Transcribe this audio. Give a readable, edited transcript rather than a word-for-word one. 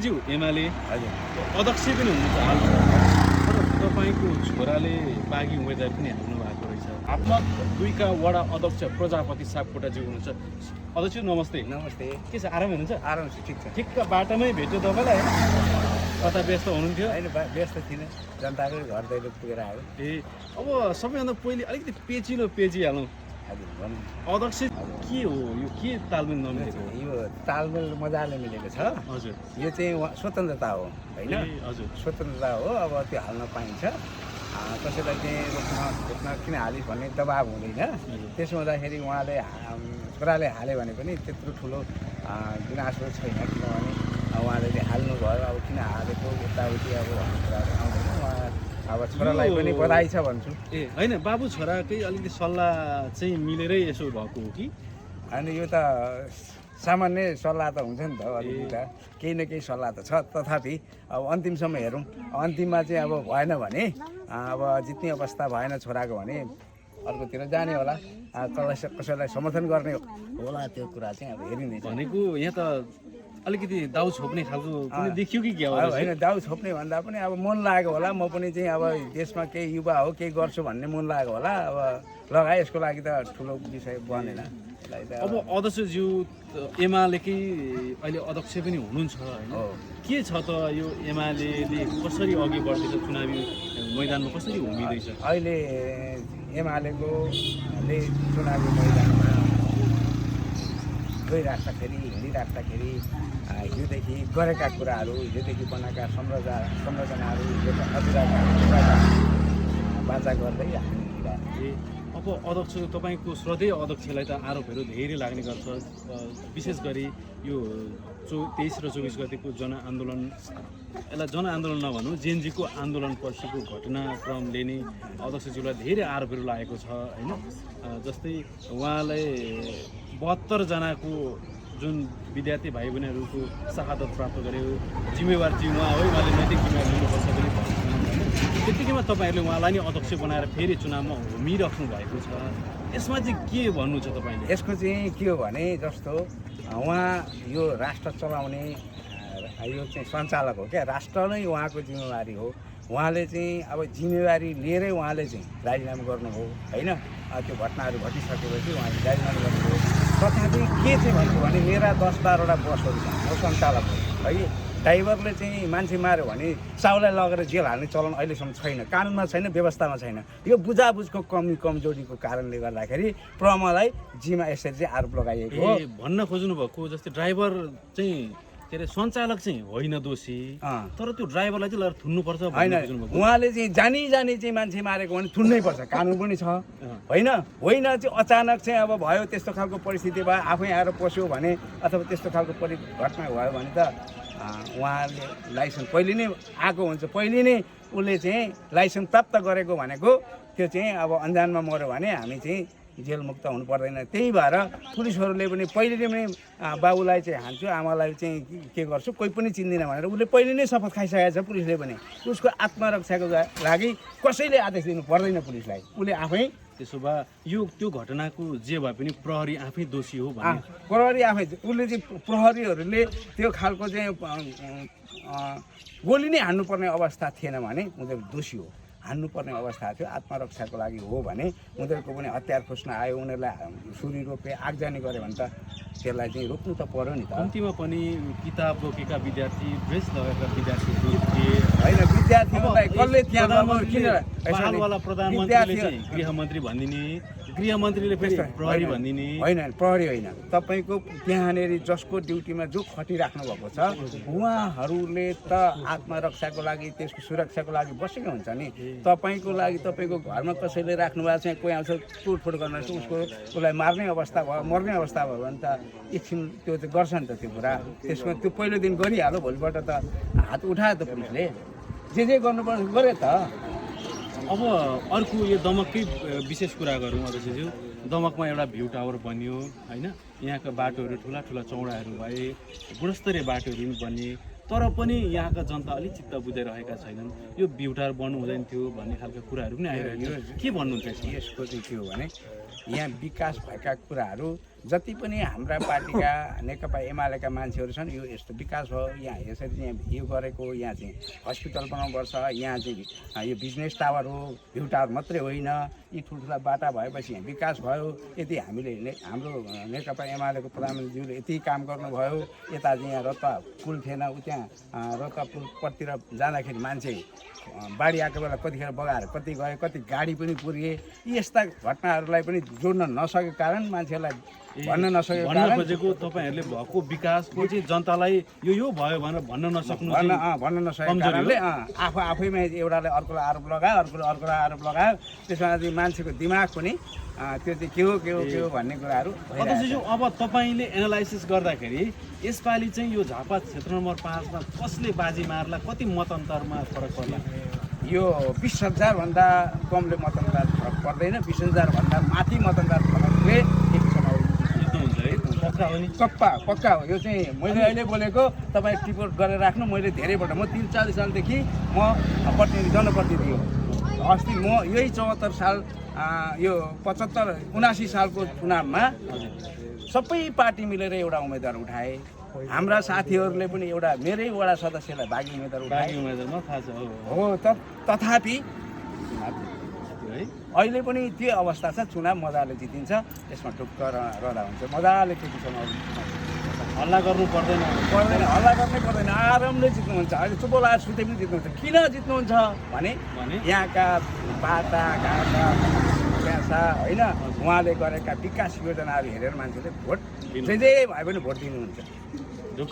ज्यू एमाले हजुर अध्यक्ष पनि हुनुहुन्छ हाल तर तपाईँको छोराले बागी उम्मेदवार पनि हाल्नु भएको रहेछ आपमत 2 का वडा अध्यक्ष प्रजापति सापकोटाज्यू हुनुहुन्छ अध्यक्ष नमस्ते नमस्ते के छ आराम हुनुहुन्छ आराम छ ठिक छ ठिक्क बाटोमै भेट्यो तपाईँलाई कता व्यस्त हुनुहुन्थ्यो होइन व्यस्त थिइनँ जनताको घर दैलो पुगेर आयो ए अब सबैभन्दा पहिले अलिकति पेचिहालौँ हजुर भन्नु अध्यक्ष के हो यो के तालमेल नमिलेको हो यो तालमेल मजाले मिलेको छ हजुर यो चाहिँ स्वतन्त्रता हो होइन ए हजुर स्वतन्त्रता हो अब त्यो हाल्न पाइन्छ कसैलाई चाहिँ रोक्न किन हालिस् भन्ने दबाब हुँदैन त्यसो हुँदाखेरि उहाँले छोराले हाल्यो भने पनि त्यत्रो ठुलो गुनासो छैन किनभने उहाँले हाल्नुभयो अब किन हालेको यताउति अब भन्ने कुराहरू आउँदैन उहाँ अब छोरालाई पनि बधाई छ भन्छु ए होइन बाबु छोराकै अलिकति सल्लाह चाहिँ मिलेरै यसो भएको हो कि अनि यो त सामान्य सल्लाह त हुन्छ नि त अलिकति केही न केही सल्लाह त छ तथापि अब अन्तिमसम्म हेरौँ अन्तिममा चाहिँ अब भएन भने अब जित्ने अवस्था भएन छोराको भने अर्कोतिर जाने होला कसैलाई समर्थन गर्ने होला त्यो कुरा चाहिँ अब हेरिँदैछ भनेको यहाँ त अलिकति दाउ छोप्ने खालको पनि देखियो कि क्या हो होइन दाउ छोप्ने भन्दा पनि अब मन लागेको होला म पनि चाहिँ अब देशमा केही युवा हो केही गर्छु भन्ने मन लागेको होला अब लगाए यसको लागि त ठुलो विषय बनेन अब अध्यक्षज्यू एमालेकै अहिले अध्यक्ष पनि हुनुहुन्छ होइन के छ त यो एमाले कसरी अघि बढ्दैछ चुनावी मैदानमा कसरी घुमिँदैछ अहिले एमालेकोले चुनावी मैदानमा गइराख्दाखेरि हिँडिराख्दाखेरि हिजोदेखि गरेका कुराहरू हिजोदेखि बनाएका संरचनाहरू बाचा गर्दै हामी अब अध्यक्ष तपाईँको श्रद्धेय अध्यक्षलाई त आरोपहरू धेरै लाग्ने गर्छ विशेष गरी यो 23 र 24 गतिको जनआन्दोलन यसलाई जनआन्दोलन नभनौँ जेएनजीको आन्दोलन पछिको घटनाक्रमले नै अध्यक्षज्यूलाई धेरै आरोपहरू लागेको छ होइन जस्तै उहाँलाई 72 जनाको जुन विद्यार्थी भाइ बहिनीहरूको शहादत प्राप्त गर्यो जिम्मेवार चाहिँ उहाँ हो उहाँले नैतिक जिम्मेवार लिनुपर्छ पनि त्यतिकैमा तपाईँहरूले उहाँलाई नै अध्यक्ष बनाएर फेरि चुनावमा होमिराख्नु भएको छ यसमा चाहिँ के भन्नु छ तपाईँले यसको चाहिँ के हो भने जस्तो उहाँ यो राष्ट्र चलाउने यो चाहिँ सञ्चालक हो क्या राष्ट्र नै उहाँको जिम्मेवारी हो उहाँले चाहिँ अब जिम्मेवारी लिएरै उहाँले चाहिँ राजीनामा गर्नुभयो होइन त्यो घटनाहरू घटिसकेपछि उहाँले राजीनामा गर्नुभयो तथापि के चाहिँ भन्छु भने मेरा 10-12वटा बसहरू छ म सञ्चालक हो है ड्राइभरले चाहिँ मान्छे माऱ्यो भने साउलाई लगेर जेल हाल्ने चलन अहिलेसम्म छैन कानुनमा छैन व्यवस्थामा छैन यो बुझाबुझको कमजोरीको कारणले गर्दाखेरि प्रमलाई जिम्मा यसरी चाहिँ आरोप लगाइएको हो भन्न खोज्नु भएको जस्तै ड्राइभर चाहिँ के अरे सञ्चालक चाहिँ होइन दोषी तर त्यो ड्राइभरलाई चाहिँ लगेर थुन्नुपर्छ होइन उहाँले चाहिँ जानी चाहिँ मान्छे मारेको भने थुन्नै पर्छ कानुन पनि छ होइन चाहिँ अचानक चाहिँ अब भयो त्यस्तो खालको परिस्थिति भयो आफै आएर पस्यो भने अथवा त्यस्तो खालको घटना भयो भने त उहाँले लाइसेन्स पहिले नै आएको हुन्छ पहिले नै उसले चाहिँ लाइसेन्स प्राप्त गरेको भनेको त्यो चाहिँ अब अन्जानमा मऱ्यो भने हामी चाहिँ जेलमुक्त हुनु पर्दैन त्यही भएर पुलिसहरूले पनि पहिले नै बाबुलाई चाहिँ हान्छु आमालाई चाहिँ के गर्छु कोही पनि चिन्दिनँ भनेर उसले पहिले नै शपथ खाइसकेको छ पुलिसले पनि उसको आत्मरक्षाको लागि कसैले आदेश दिनु पर्दैन पुलिसलाई उसले आफै त्यसो भए यो त्यो घटनाको जे भए पनि प्रहरी आफै दोषी हो भने प्रहरी आफै उसले चाहिँ प्रहरीहरूले त्यो खालको चाहिँ गोली नै हान्नुपर्ने अवस्था थिएन भने उनीहरू दोषी हो हान्नुपर्ने अवस्था थियो आत्मरक्षाको लागि हो भने उनीहरूको पनि हतियार खोज्न आयो उनीहरूलाई सुरी रोपे आगजनी गऱ्यो भने त त्यसलाई चाहिँ रोक्नु त पर्यो नि त कम्तीमा पनि किताब बोकेका विद्यार्थी ड्रेस लगाएका विद्यार्थीहरू थिए होइन विद्यार्थीहरूलाई कसले हालवाला प्रधानमन्त्रीले चाहिँ गृहमन्त्री भनिदिने गृहमन्त्रीले फेरि प्रहरी भनिदिने होइन प्रहरी होइन तपाईँको त्यहाँनिर जसको ड्युटीमा जो खटिराख्नु भएको छ उहाँहरूले त आत्मरक्षाको लागि त्यसको सुरक्षाको लागि बसेको हुन्छ नि तपाईँको लागि तपाईँको घरमा कसैले राख्नु भएको छ कोही आउँछ टुटफुट गर्न उसलाई मार्ने अवस्था भयो मर्ने अवस्था भयो भने त एकछिन त्यो चाहिँ गर्छ नि त त्यो कुरा त्यसमा त्यो पहिलो दिन गरिहाल्यो भोलिपल्ट त हात उठायो त पुलिसले जे गर्नुपर्छ गरे त अब अर्को यो दमककै विशेष कुरा गरौँ अध्यक्षज्यू दमकमा एउटा भ्यू टावर बन्यो होइन यहाँका बाटोहरू ठुला चौडाहरू भए गुणस्तरीय बाटोहरू पनि बने तर पनि यहाँका जनता अलिक चित्त बुझाइरहेका छैनन् यो भ्यू टावर बन्नु हुँदैन थियो भन्ने खालको कुराहरू पनि आइरहेको छ के भन्नुहुन्छ यसको चाहिँ के हो भने यहाँ विकास भएका कुराहरू जति पनि हाम्रा पार्टीका नेकपा एमालेका मान्छेहरू छन् यो यस्तो विकास भयो यहाँ यसरी चाहिँ यो गरेको यहाँ चाहिँ हस्पिटल बनाउनुपर्छ यहाँ चाहिँ यो बिजनेस टावर हो भ्यू टावर मात्रै होइन यी ठुल्ठुला बाटा भएपछि यहाँ विकास भयो यति हामीले हाम्रो नेकपा एमालेको प्रधानमन्त्रीज्यूले यति काम गर्नुभयो यता चाहिँ यहाँ रत्ता पुल थिएन उ त्यहाँ रत्ता पुलपट्टितिर जाँदाखेरि मान्छे बाढी आएको बेला कतिखेर बगाएर कति गए कति गाडी पनि पुरिए यस्ता घटनाहरूलाई पनि जोड्न नसकेको कारण मान्छेलाई भन्न नसकेको कारण खोजेको तपाईँहरूले भएको विकासको चाहिँ जनतालाई यो भयो भनेर भन्न नसक्नु भन्न नसकेको कारणले आफैमा एउटाले अर्कोलाई आरोप लगायो अर्कोलाई आरोप लगायो त्यसमा चाहिँ मान्छेको दिमाग पनि त्यो चाहिँ के हो भन्ने कुराहरू अध्यक्षज्यू अब तपाईँले एनालाइसिस गर्दाखेरि यसपालि चाहिँ यो झापा क्षेत्र नम्बर 5 मा कसले बाजी मार्ला कति मतअन्तरमा फरक पर्ला यो 20,000 भन्दा कमले मतदान फरक पर्दैन 20,000 भन्दा माथि मतदान फरकले एक चुनाव जित्नुहुन्छ है पक्का हो नि पक्का हो यो चाहिँ मैले अहिले बोलेको तपाईँ टिपोट गरेर राख्नु मैले धेरैपल्ट म 43 सालदेखि म जनप्रतिनिधि हो अस्ति म यही 74 साल यो 75-79 सालको चुनावमा सबै पार्टी मिलेर एउटा उम्मेदवार उठाए हाम्रा साथीहरूले पनि एउटा मेरै वडा सदस्यलाई बागी उम्मेदवार उठाए हो तथापि अहिले पनि त्यो अवस्था छ चुनाव मजाले जितिन्छ यसमा ढुक्क रहँदा हुन्छ मजाले त्यतिसम्म हल्ला गर्नु पर्दैन हल्ला गर्नै पर्दैन आरामले जित्नुहुन्छ अहिले चुप लगाएर सुते पनि जित्नुहुन्छ किन जित्नुहुन्छ भने यहाँका बाटा घाटा प्यासा होइन उहाँले गरेका विकास योजनाहरू हेरेर मान्छेले भोट जे भए पनि भोट दिनुहुन्छ